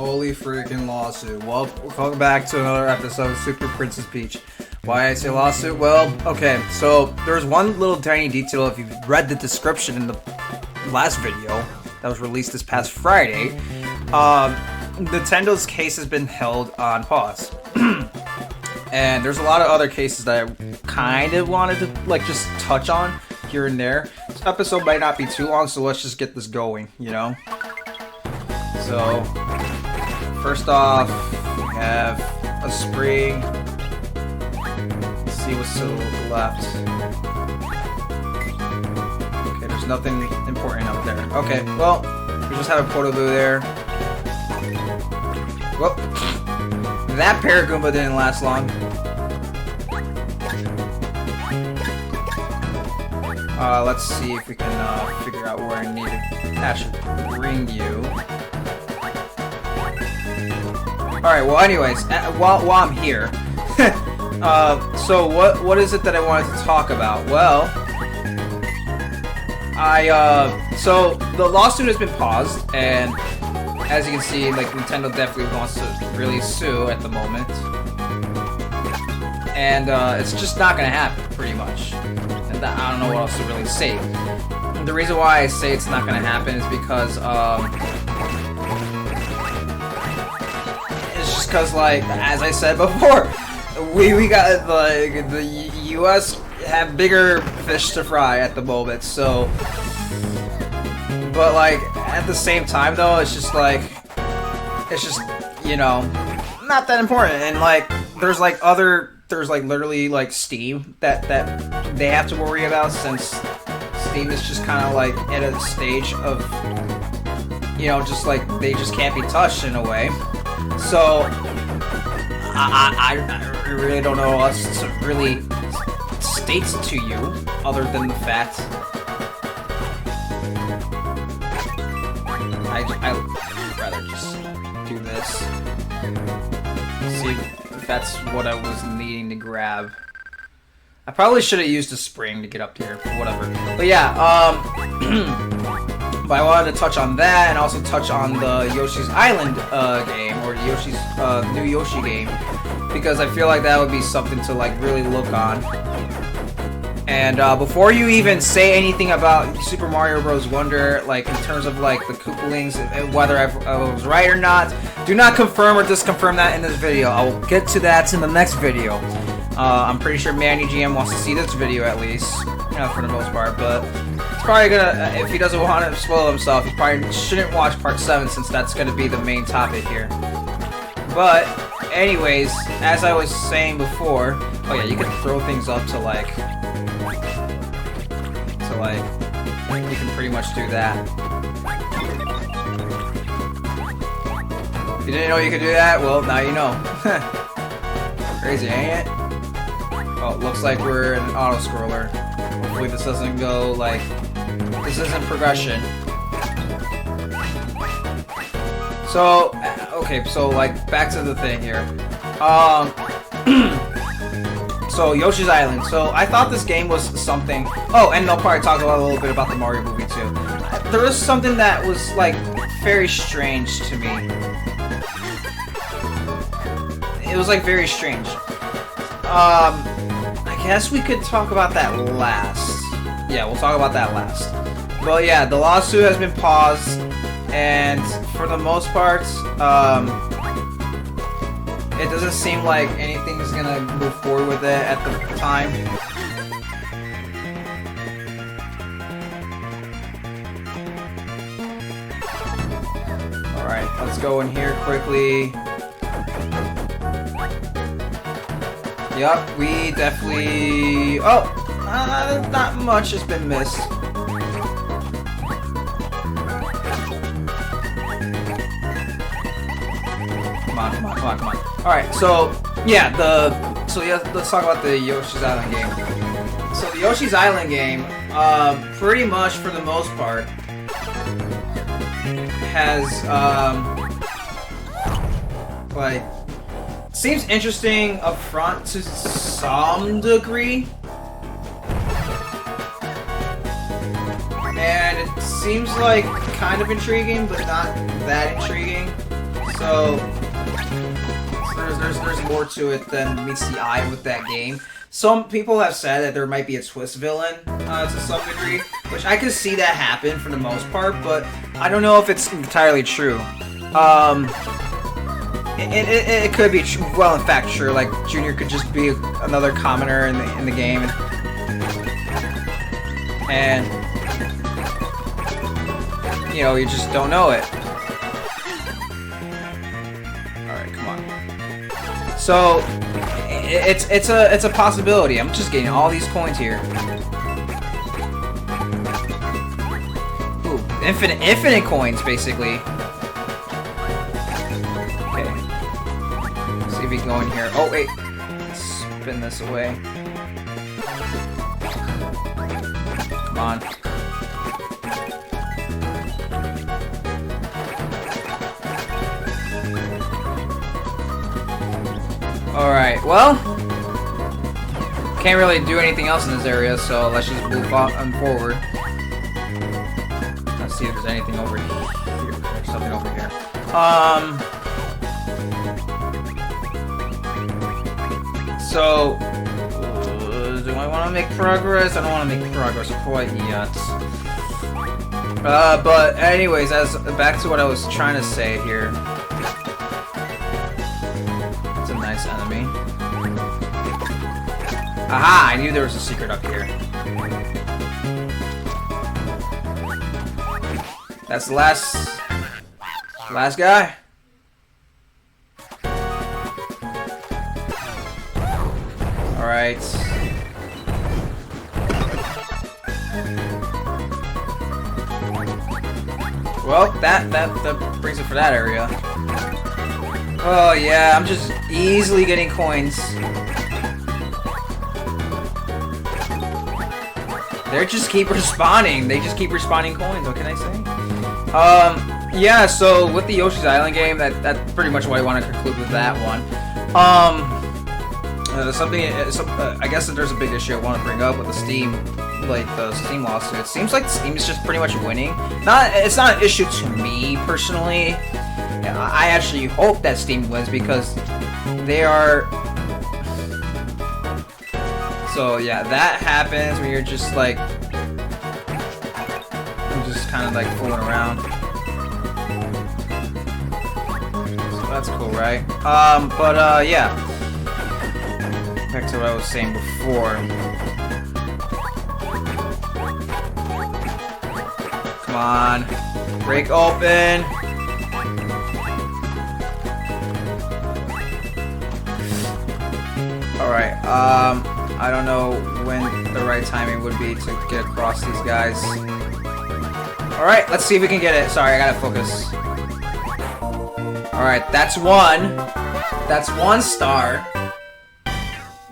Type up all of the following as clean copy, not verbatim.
Holy freaking lawsuit. Well, welcome back to another episode of Super Princess Peach. Why I say lawsuit? Well, okay, so there's one little tiny detail if you've read the description in the last video that was released this past Friday. Nintendo's case has been held on pause. And there's a lot of other cases that I kind of wanted to just touch on here and there. This episode might not be too long, so let's just get this going, you know? So, first off, we have a spring. Let's see what's to the left. Okay, there's nothing important up there. Okay, well, we just have a Portaloo there. Well, that Paragoomba didn't last long. Let's see if we can figure out where I need to actually bring you. Alright, well anyways, while I'm here, so what is it that I wanted to talk about? Well, so the lawsuit has been paused, and as you can see, like, Nintendo definitely wants to really sue at the moment. And it's just not gonna happen, pretty much. And I don't know what else to really say. The reason why I say it's not gonna happen is because it's just because, like, as I said before, we got, like, the US have bigger fish to fry at the moment, so. But, like, at the same time, though, it's just, you know, not that important. And, like, there's literally, like, Steam that they have to worry about, since Steam is just kind of, like, at a stage of, you know, just, like, they just can't be touched in a way. So, I really don't know what else to really state to you, other than the fact I'd rather just do this. See if that's what I was needing to grab. I probably should have used a spring to get up here, but whatever. But yeah, but I wanted to touch on that, and also touch on the Yoshi's Island game, or Yoshi's new Yoshi game, because I feel like that would be something to, like, really look on. And before you even say anything about Super Mario Bros. Wonder, like, in terms of, like, the Koopalings, and whether I was right or not, do not confirm or disconfirm that in this video. I will get to that in the next video. I'm pretty sure Manny GM wants to see this video at least, for the most part, but he's probably gonna, if he doesn't want to spoil himself, he probably shouldn't watch part 7, since that's gonna be the main topic here. But, anyways, as I was saying before, oh yeah, you can throw things up to, like, you can pretty much do that. If you didn't know you could do that, well, now you know. Crazy, ain't it? Oh, looks like we're in an auto-scroller. Hopefully this doesn't go, like, this isn't progression. So, okay, so, like, back to the thing here. So, Yoshi's Island. So, I thought this game was something. Oh, and they'll probably talk a little bit about the Mario movie, too. There was something that was, like, very strange to me. It was, like, very strange. I guess we could talk about that last. Yeah, we'll talk about that last. But, yeah, the lawsuit has been paused, and for the most part, it doesn't seem like anything's gonna move forward with it at the time. Alright, let's go in here quickly. Yup, we definitely... Oh! Not much has been missed. Come on. Alright, so, yeah, let's talk about the Yoshi's Island game. So, the Yoshi's Island game, pretty much, for the most part, has, like, seems interesting up front to some degree. And it seems like kind of intriguing, but not that intriguing. So there's more to it than meets the eye with that game. Some people have said that there might be a twist villain to some degree, which I could see that happen for the most part, but I don't know if it's entirely true. It could be well, in fact, true. Like Junior could just be another commoner in the game, and you know, you just don't know it. All right, come on. So it's a possibility. I'm just getting all these coins here. Ooh, infinite coins, basically. Okay. Let's see if we can go in here. Oh wait, let's spin this away. Come on. Alright, well, can't really do anything else in this area, so let's just move on forward. Let's see if there's anything over here. There's something over here. So, do I want to make progress? I don't want to make progress quite yet. But anyways, back to what I was trying to say here. Nice enemy. Aha! I knew there was a secret up here. That's the last guy. All right. Well, that brings it for that area. Oh yeah, I'm just easily getting coins. They just keep respawning. They just keep respawning coins. What can I say? Yeah. So with the Yoshi's Island game, that's pretty much what I want to conclude with that one. I guess that there's a big issue I want to bring up with the Steam, like the Steam lawsuit. It seems like Steam is just pretty much winning. It's not an issue to me personally. I actually hope that Steam wins because they are. So yeah, that happens when you're just like, just kind of like fooling around. So that's cool, right? Yeah. Back to what I was saying before. Come on, break open. Alright, I don't know when the right timing would be to get across these guys. Alright, let's see if we can get it. Sorry, I gotta focus. Alright, that's one. That's 1 star.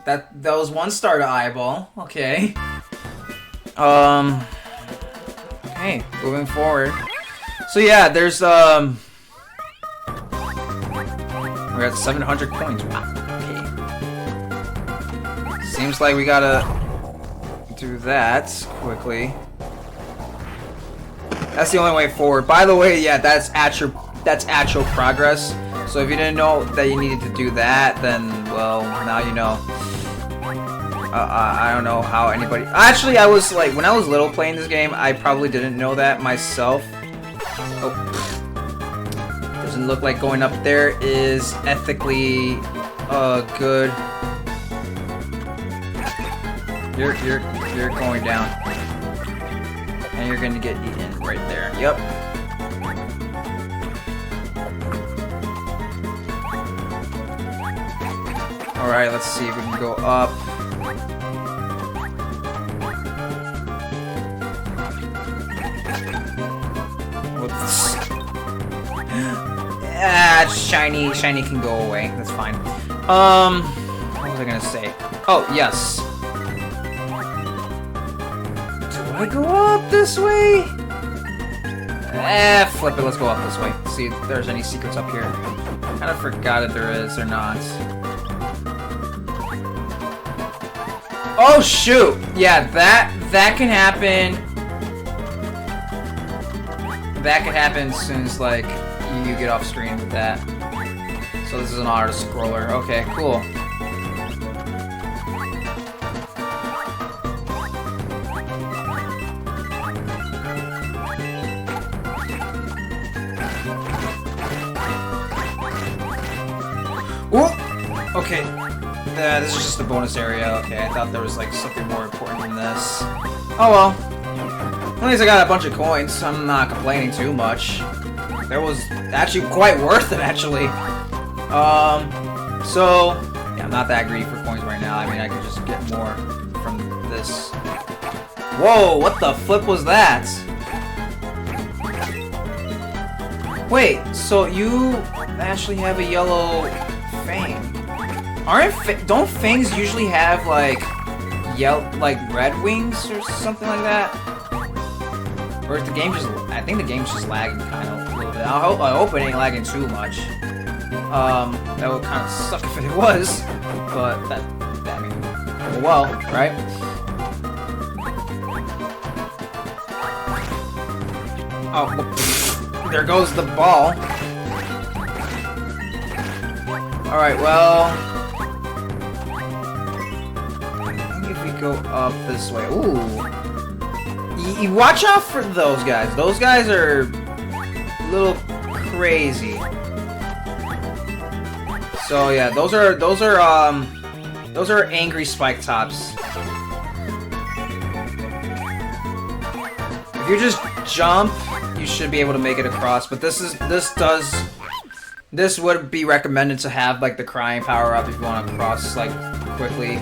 That was 1 star to eyeball. Okay. Okay, moving forward. So yeah, there's we're at 700 coins. Wow. Seems like we gotta do that quickly. That's the only way forward. By the way, yeah, that's actual progress. So if you didn't know that you needed to do that, then well, now you know. I don't know how anybody. Actually, I was like, when I was little playing this game, I probably didn't know that myself. Oh, doesn't look like going up there is ethically good. You're going down, and you're gonna get eaten right there. Yep. All right, let's see if we can go up. Whoops. Shiny can go away. That's fine. What was I gonna say? Oh, yes. I go up this way? Flip it. Let's go up this way. See if there's any secrets up here. Kind of forgot if there is or not. Oh shoot! Yeah, that can happen. That can happen as soon as like you get off screen with that. So this is an auto scroller. Okay, cool. Whoa! Okay. This is just a bonus area. Okay, I thought there was like something more important than this. Oh well. At least I got a bunch of coins. I'm not complaining too much. That was actually quite worth it, actually. So yeah, I'm not that greedy for coins right now. I mean, I could just get more from this. Whoa! What the flip was that? Wait, so you actually have a yellow fang? Don't fangs usually have like red wings or something like that? Or is the game just? I think the game's just lagging kind of a little bit. I hope it ain't lagging too much. That would kind of suck if it was, but I mean, well, right? Oh, well, there goes the ball. All right, well. If we go up this way, ooh, you watch out for those guys. Those guys are a little crazy. So yeah, those are angry spike tops. If you just jump, you should be able to make it across. But this would be recommended to have like the crying power up if you want to cross like quickly.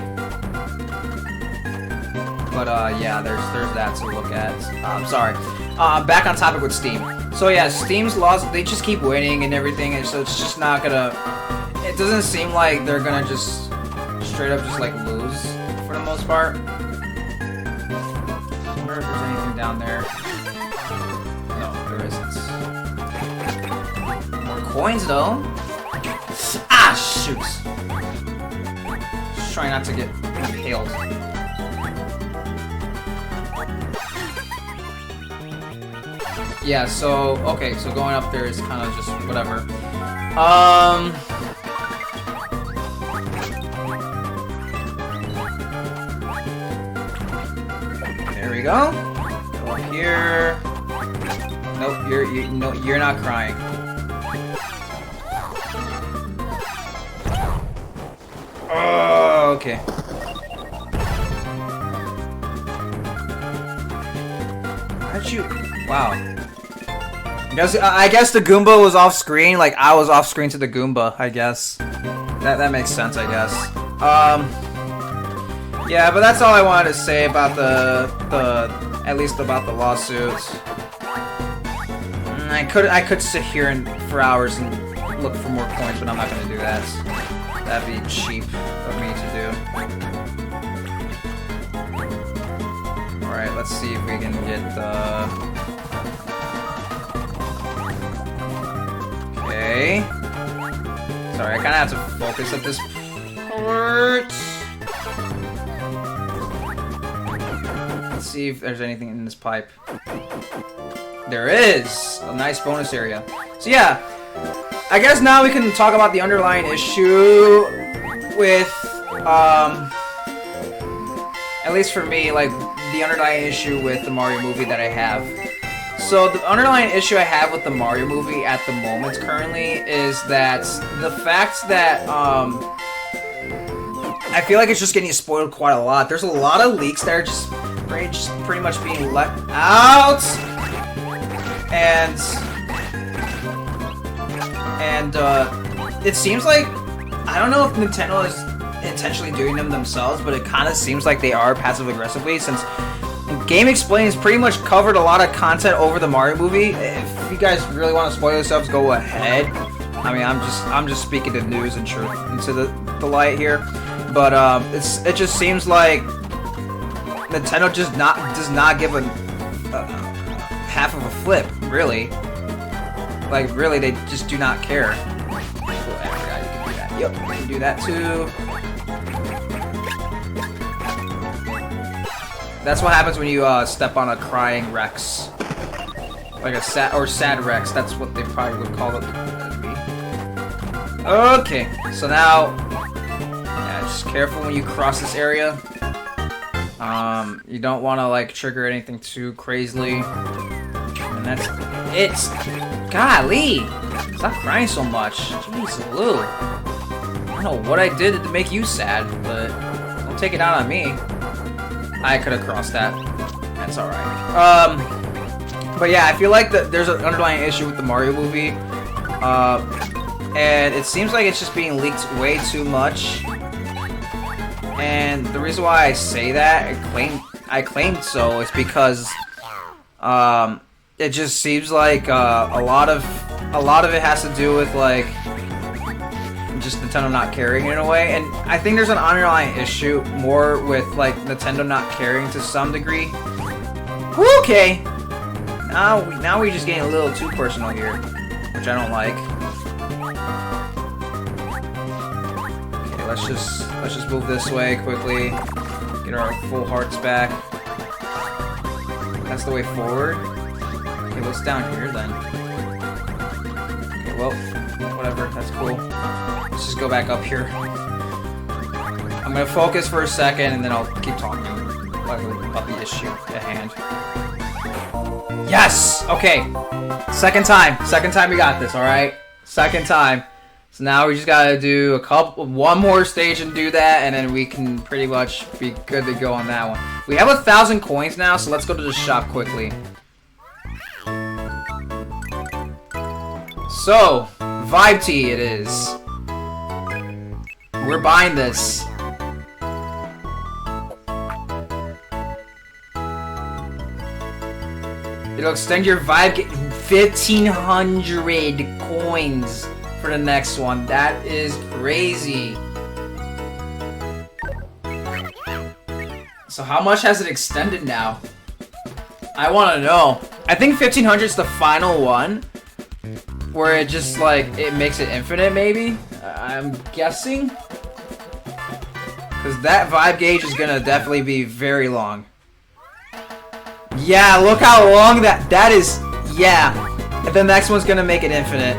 But yeah, there's that to look at. I'm sorry. Back on topic with Steam. So yeah, Steam's lost. They just keep winning and everything, and so it's just not gonna. It doesn't seem like they're gonna just straight up just like lose for the most part. I wonder if there's anything down there. No, there isn't. More coins though. Ah, shoot! Just trying not to get impaled. Yeah, so, okay, so going up there is kind of just whatever. There we go. Go up here. Nope, you're not crying. Oh, okay. How'd you? Wow. I guess the Goomba was off screen, like I was off screen to the Goomba, I guess. That makes sense, I guess. Yeah, but that's all I wanted to say about at least about the lawsuits. I could sit here for hours and look for more coins, but I'm not gonna do that. That'd be cheap of me to do. Alright, let's see if we can get the... Okay. Sorry, I kind of have to focus at this part. Let's see if there's anything in this pipe. There is! A nice bonus area. So yeah, I guess now we can talk about the underlying issue with, at least for me, like, the underlying issue with the Mario movie that I have. So the underlying issue I have with the Mario movie at the moment currently is that the fact that I feel like it's just getting spoiled quite a lot. There's a lot of leaks that are just pretty much being left out, and it seems like, I don't know if Nintendo is intentionally doing them themselves, but it kind of seems like they are passive aggressively, since Game Explains pretty much covered a lot of content over the Mario movie. If you guys really want to spoil yourselves, go ahead. I mean, I'm just speaking the news and truth into the light here, but it just seems like Nintendo does not give a half of a flip, really. Like, really, they just do not care. Oh, I forgot you can do that. Yep, you can do that too. That's what happens when you step on a crying Rex. Like a sad Rex. That's what they probably would call it. Okay, so now, yeah, just careful when you cross this area. You don't want to like trigger anything too crazily. And that's it. Golly, stop crying so much. Jeez, Lou. I don't know what I did to make you sad, but don't take it out on me. I could have crossed that. That's all right. But yeah, I feel like there's an underlying issue with the Mario movie. And it seems like it's just being leaked way too much. And the reason why I say that, I claimed so, is because it just seems like a lot of it has to do with like just Nintendo not caring in a way. And I think there's an underlying issue more with like Nintendo not caring to some degree. Okay, now we're just getting a little too personal here, which I don't like. Let's just move this way quickly. Get our full hearts back. That's the way forward. Okay, what's down here then? Okay, well, whatever. That's cool. Let's just go back up here. I'm gonna focus for a second, and then I'll keep talking about the issue at hand. Yes. Okay. Second time we got this. All right. Second time. So now we just gotta do one more stage and do that, and then we can pretty much be good to go on that one. We have 1,000 coins now, so let's go to the shop quickly. So, Vibe Tea it is. We're buying this. It'll extend your Vibe 1,500 coins. For the next one. That is crazy. So how much has it extended now? I want to know. I think 1,500 is the final one, where it just like it makes it infinite maybe. I'm guessing, because that vibe gauge is gonna definitely be very long. Yeah, look how long that is. Yeah, and the next one's gonna make it infinite.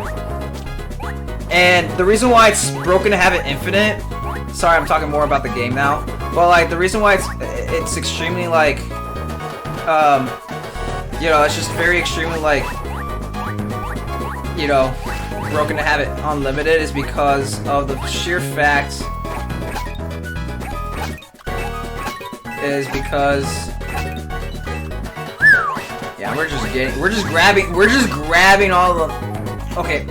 And the reason why it's broken to have it infinite, sorry, I'm talking more about the game now, but like the reason why it's extremely like, you know, it's just very extremely like, you know, broken to have it unlimited is because of the sheer fact yeah, we're just grabbing all of them. Okay.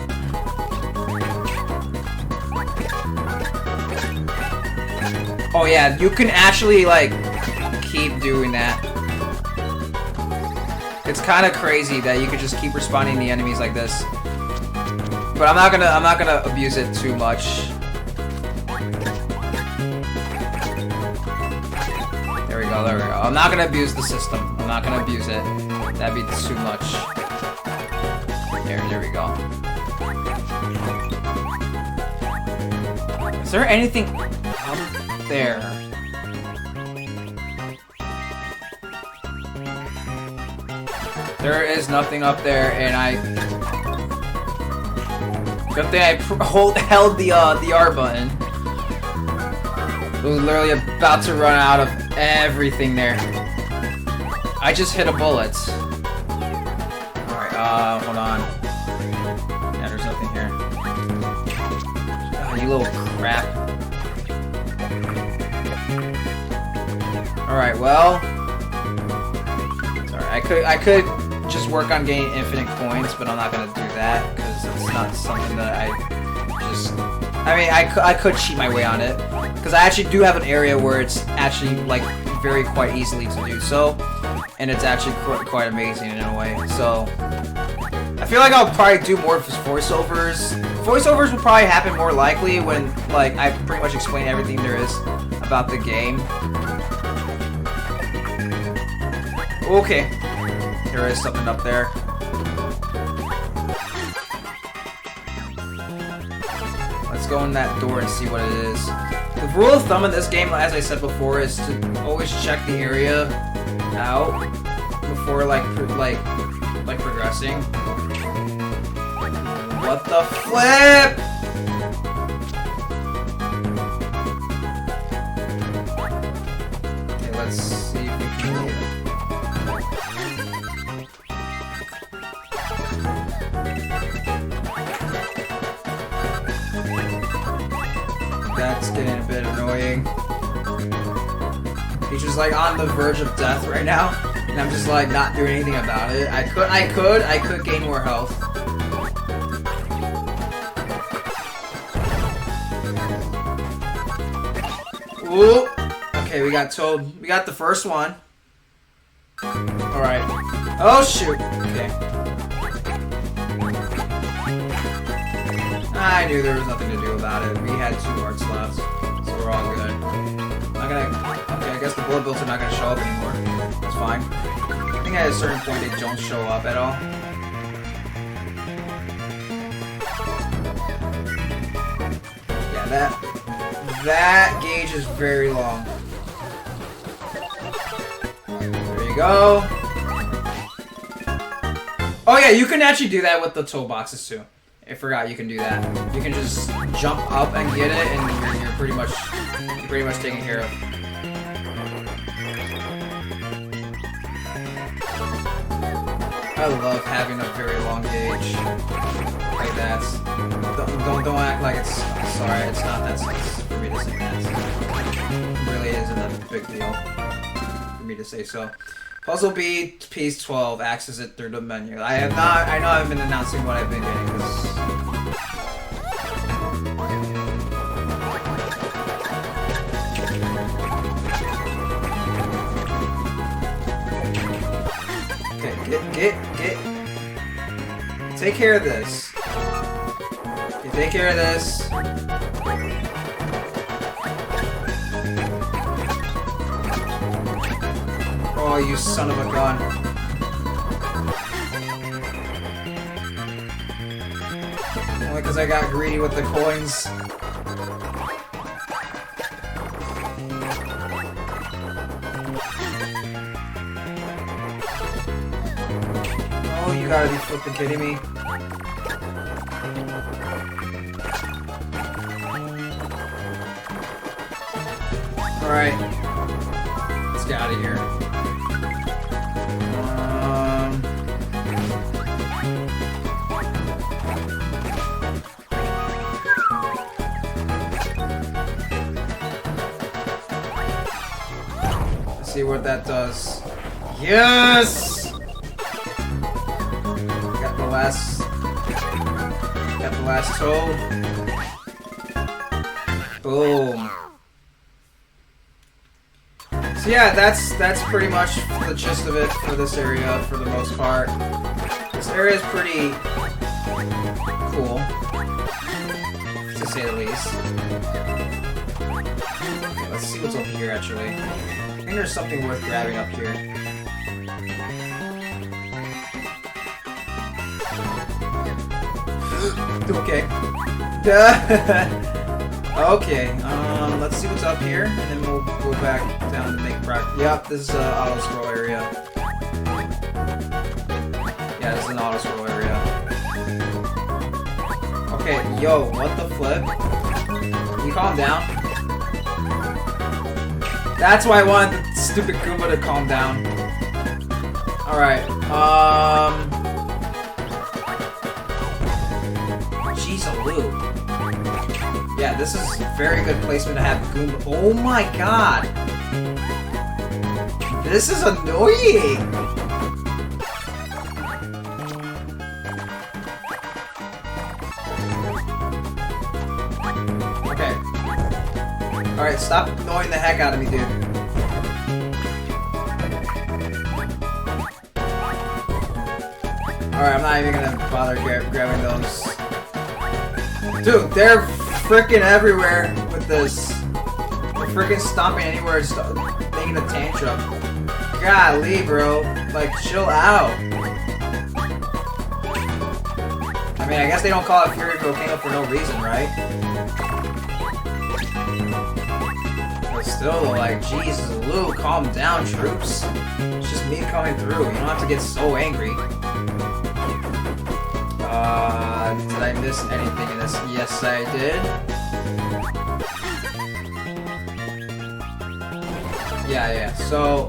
Oh yeah, you can actually like keep doing that. It's kind of crazy that you could just keep responding to enemies like this. But I'm not gonna abuse it too much. There we go. I'm not gonna abuse the system. I'm not gonna abuse it. That'd be too much. There we go. Is there anything out there? There is nothing up there, and good thing I held the R button. I was literally about to run out of everything there. I just hit a bullet. Alright, hold on. Yeah, there's nothing here. Oh, you little crap. Alright, well. Sorry, I could just work on getting infinite coins, but I'm not gonna do that because it's not something that I mean, I could cheat my way on it because I actually do have an area where it's actually like quite easily to do so, and it's actually quite amazing in a way. So I feel like I'll probably do more voiceovers. Voiceovers will probably happen more likely when like I pretty much explain everything there is about the game. Okay. There is something up there. Let's go in that door and see what it is. The rule of thumb in this game, as I said before, is to always check the area out before like progressing. interesting. What the flip? Okay, let's see if we can do it. That's getting a bit annoying. He's just like on the verge of death right now, and I'm just like not doing anything about it. I could gain more health. Ooh. Okay, we got told. We got the first one. All right. Oh shoot. Okay. I knew there was nothing to do about it. We had 2 hearts left, so we're all good. Not gonna. Okay, I guess the blood builds are not gonna show up anymore. That's fine. I think at a certain point they don't show up at all. Yeah, that gauge is very long. There you go. Oh yeah, you can actually do that with the toolboxes too. I forgot you can do that. You can just jump up and get it, and you're pretty much taken care of. I love having a very long gauge like that. Don't act like it's. Sorry, it's not that sense for me to say that. It really isn't a big deal for me to say so. Puzzle B, piece 12, access it through the menu. I know I've been announcing what I've been getting. Okay, get. Take care of this. Okay, take care of this. Oh, you son of a gun. Only because I got greedy with the coins. Oh, you gotta be flipping kidding me. Alright. Let's get out of here. See what that does. Yes! Got the last toad. Boom. So yeah, that's pretty much the gist of it for this area for the most part. This area is pretty cool, to say the least. Okay, let's see what's over here actually. I think there's something worth grabbing up here. Okay. Okay, let's see what's up here, and then we'll go back down to make progress. Yep, this is an auto-scroll area. Yeah, this is an auto-scroll area. Okay, yo, what the flip? Can you calm down? That's why I wanted the stupid Goomba to calm down. Alright, Jeez-a-loo. Yeah, this is very good placement to have Goomba. Oh my god! This is annoying! Okay. Alright, stop annoying the heck out of me, dude. Alright, I'm not even gonna bother grabbing those. Dude, they're freaking everywhere with this. They're freaking stomping anywhere, just making a tantrum. Golly, bro. Like, chill out. I mean, I guess they don't call it Fury Volcano for no reason, right? But still, like, Jesus, Lou, calm down, troops. It's just me coming through. You don't have to get so angry. Did I miss anything in this? Yes, I did. Yeah. So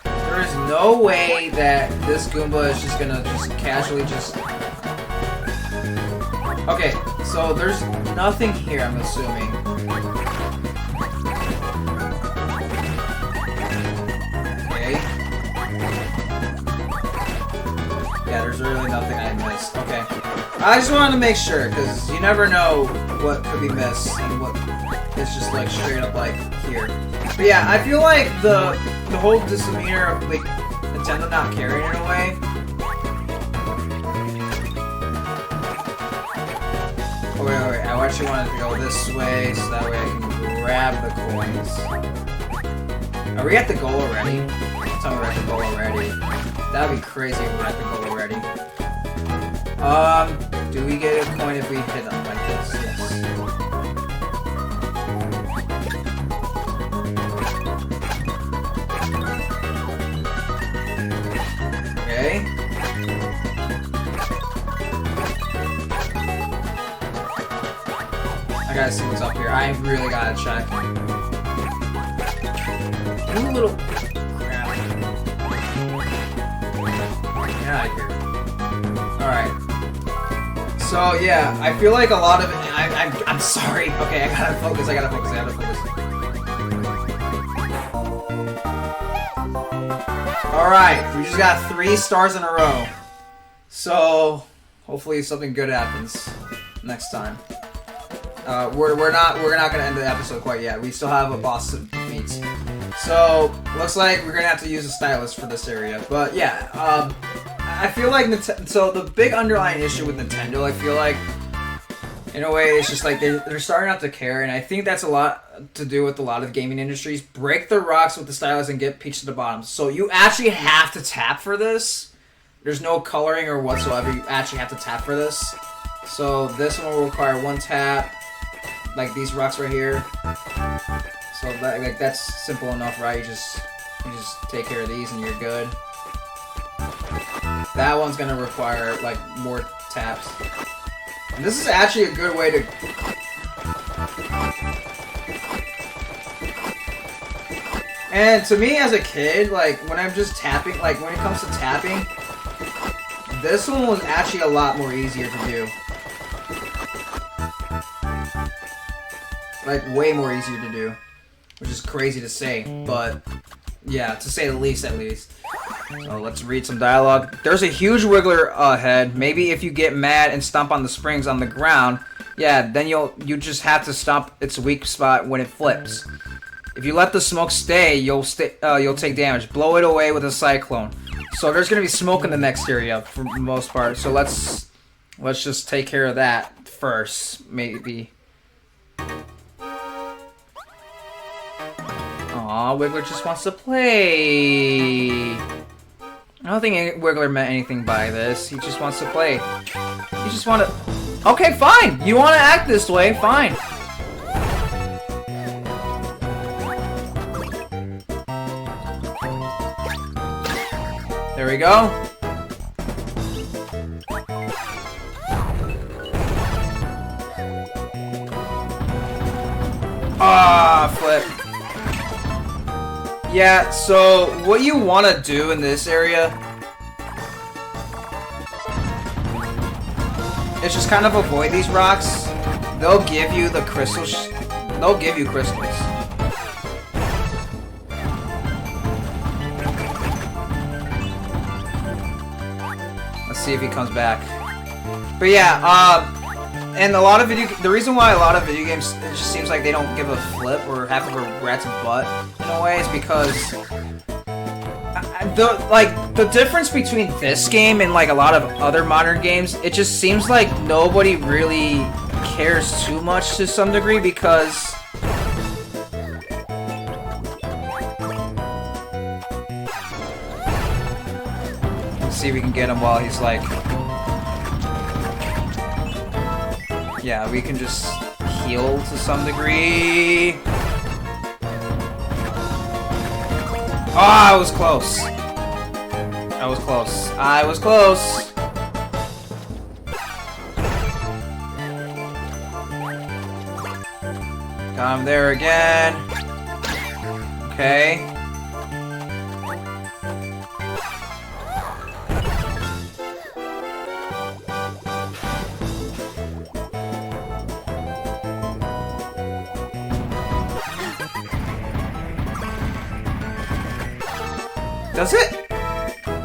there is no way that this Goomba is just gonna casually just. Okay, so there's nothing here, I'm assuming. Okay. Yeah, there's really nothing I missed. Okay. I just wanted to make sure, because you never know what could be missed and what is just like straight up like here. But yeah, I feel like the whole misdemeanor of like Nintendo not caring in a way. Oh, wait, I actually wanted to go this way so that way I can grab the coins. Are we at the goal already? Tell me we're at the goal already. That'd be crazy if we're at the goal already. Do we get a coin if we hit them like this? Yes. Okay. I gotta see what's up here. I really gotta check. Ooh, little crap. Get out of here. Alright. So yeah, I feel like a lot of it. I'm sorry. Okay, I gotta focus. Alright, we just got 3 stars in a row. So hopefully something good happens next time. We're not gonna end the episode quite yet. We still have a boss to beat. So looks like we're gonna have to use a stylus for this area. But yeah, I feel like so the big underlying issue with Nintendo, I feel like, in a way, it's just like they're starting not to care, and I think that's a lot to do with a lot of gaming industries. Break the rocks with the stylus and get Peach to the bottom. So you actually have to tap for this. There's no coloring or whatsoever. You actually have to tap for this. So this one will require 1 tap, like these rocks right here. So that's simple enough, right? You just take care of these and you're good. That one's gonna require like more taps. And this is actually a good way to. And to me as a kid, like when I'm just tapping, like when it comes to tapping, this one was actually a lot more easier to do. Like way more easier to do, which is crazy to say, but yeah, to say the least at least. So let's read some dialogue. There's a huge wiggler ahead. Maybe if you get mad and stomp on the springs on the ground, yeah, then you just have to stomp its weak spot when it flips. If you let the smoke stay, you'll take damage. Blow it away with a cyclone. So there's gonna be smoke in the next area for the most part. So let's just take care of that first, maybe. Aw, Wiggler just wants to play. I don't think Wiggler meant anything by this. He just wants to play. He just want to. Okay, fine. You want to act this way? Fine. There we go. Ah, flip. Yeah, so what you want to do in this area is just kind of avoid these rocks. They'll give you the crystals. They'll give you crystals. Let's see if he comes back. But yeah, and the reason why a lot of video games, it just seems like they don't give a flip or half of a rat's butt in a way is because the difference between this game and like a lot of other modern games, it just seems like nobody really cares too much to some degree because let's see if we can get him while he's like. Yeah, we can just heal to some degree. Ah, it was close. I was close. I was close. Got him there again. Okay.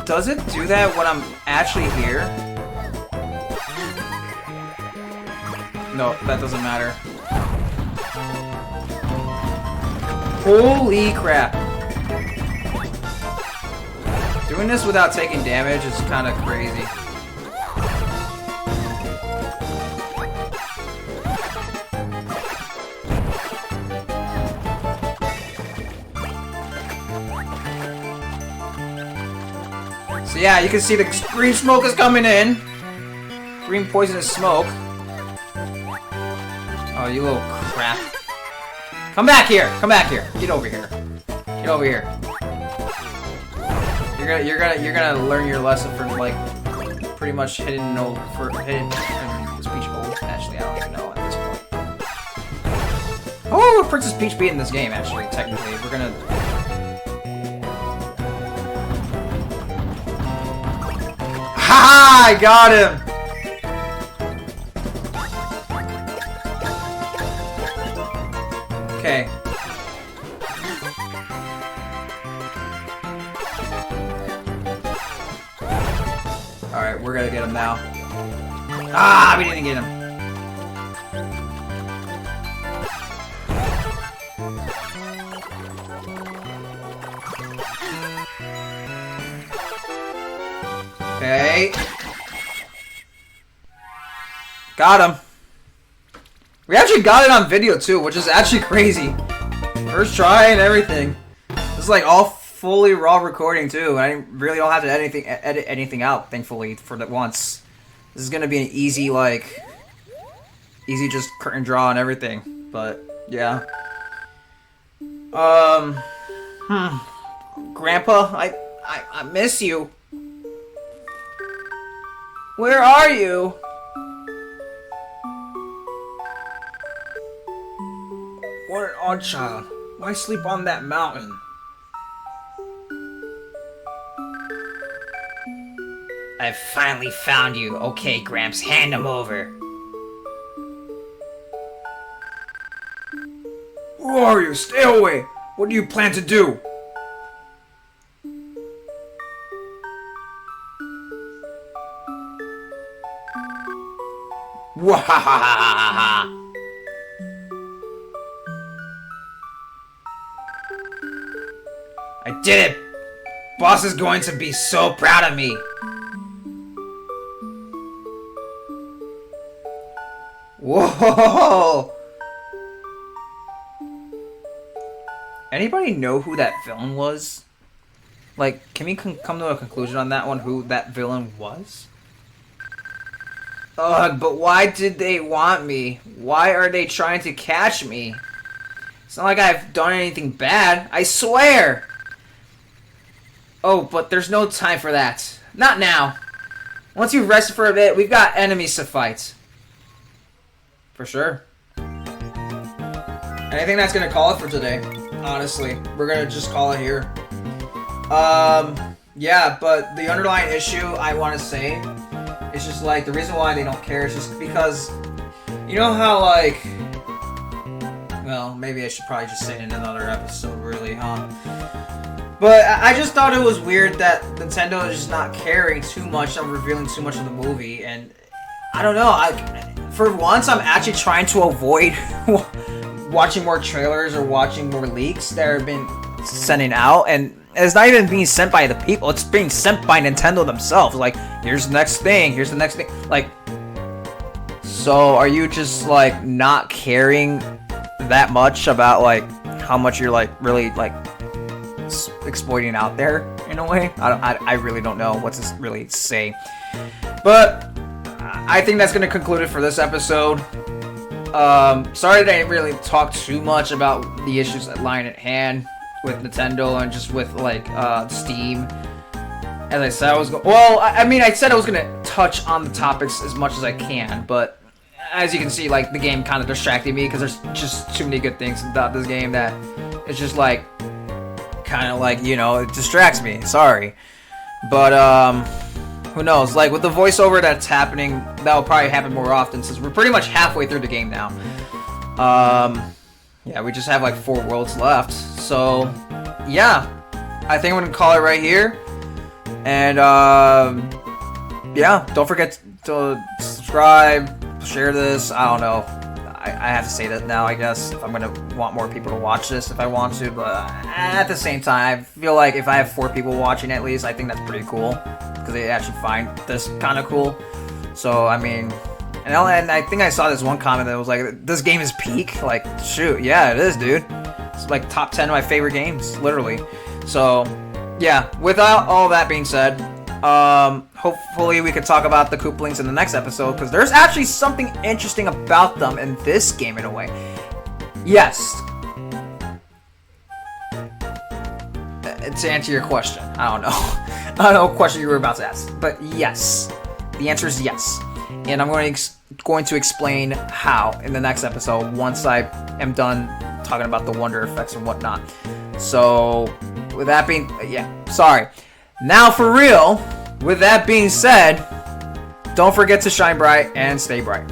Does it do that when I'm actually here? No, that doesn't matter. Holy crap. Doing this without taking damage is kind of crazy. So yeah, you can see the green smoke is coming in. Green poisonous smoke. Oh, you little crap. Come back here! Come back here! Get over here. Get over here. You're gonna learn your lesson for like pretty much hidden Speech old. Actually, I don't even know at this point. Oh, Princess Peach beat in this game. Actually, technically, we're gonna. Ha! I got him. Okay. Alright, we're gonna get him now. Ah, we didn't get him. Okay. Got him. We actually got it on video too, which is actually crazy. First try and everything. This is like all fully raw recording too. I really don't have to edit anything out, thankfully, for that once. This is gonna be an easy, like, easy just curtain draw and everything. But yeah. Grandpa, I miss you. Where are you? What an odd child. Why sleep on that mountain? I finally found you. Okay, Gramps, hand him over. Who are you? Stay away. What do you plan to do? Wahahaha! I did it! Boss is going to be so proud of me! Whoa! Anybody know who that villain was? Like, can we come to a conclusion on that one, who that villain was? Ugh, but why did they want me? Why are they trying to catch me? It's not like I've done anything bad, I swear! Oh, but there's no time for that. Not now. Once you've rested for a bit, we've got enemies to fight. For sure. And I think that's gonna call it for today. Honestly, we're gonna just call it here. Yeah, but the underlying issue I want to say is just like the reason why they don't care is just because you know how like, well, maybe I should probably just say it in another episode, really, huh? But I just thought it was weird that Nintendo is just not caring too much on revealing too much of the movie, and I don't know. For once, I'm actually trying to avoid watching more trailers or watching more leaks that have been sending out, and it's not even being sent by the people, it's being sent by Nintendo themselves. Like, here's the next thing, here's the next thing. Like, so are you just, like, not caring that much about, like, how much you're, like, really, like, exploiting out there, in a way? I really don't know what to really say. But I think that's going to conclude it for this episode. Sorry that I didn't really talk too much about the issues that lie at hand with Nintendo and just with like Steam. as I said, well, I mean, I said I was gonna touch on the topics as much as I can, but as you can see, like, the game kind of distracted me because there's just too many good things about this game that it's just like, kind of like, you know, it distracts me. Sorry, but who knows? Like, with the voiceover that's happening, that will probably happen more often since we're pretty much halfway through the game now. Yeah, we just have like 4 worlds left, so yeah, I think I'm gonna call it right here. And yeah, don't forget to subscribe, share this. I don't know. I have to say that now, I guess, if I'm gonna want more people to watch this, if I want to. But at the same time, I feel like if I have 4 people watching at least, I think that's pretty cool because they actually find this kind of cool. So I mean, and I think I saw this one comment that was like, "This game is peak." Like, shoot, yeah, it is, dude. It's like top 10 of my favorite games, literally. So yeah, without all that being said, hopefully we can talk about the Koopalings in the next episode, because there's actually something interesting about them in this game in a way. Yes. To answer your question, I don't know. I don't know what question you were about to ask, but yes. The answer is yes. And I'm going to explain how in the next episode once I am done talking about the wonder effects and whatnot. So, with that being, sorry. Now for real, with that being said, don't forget to shine bright and stay bright.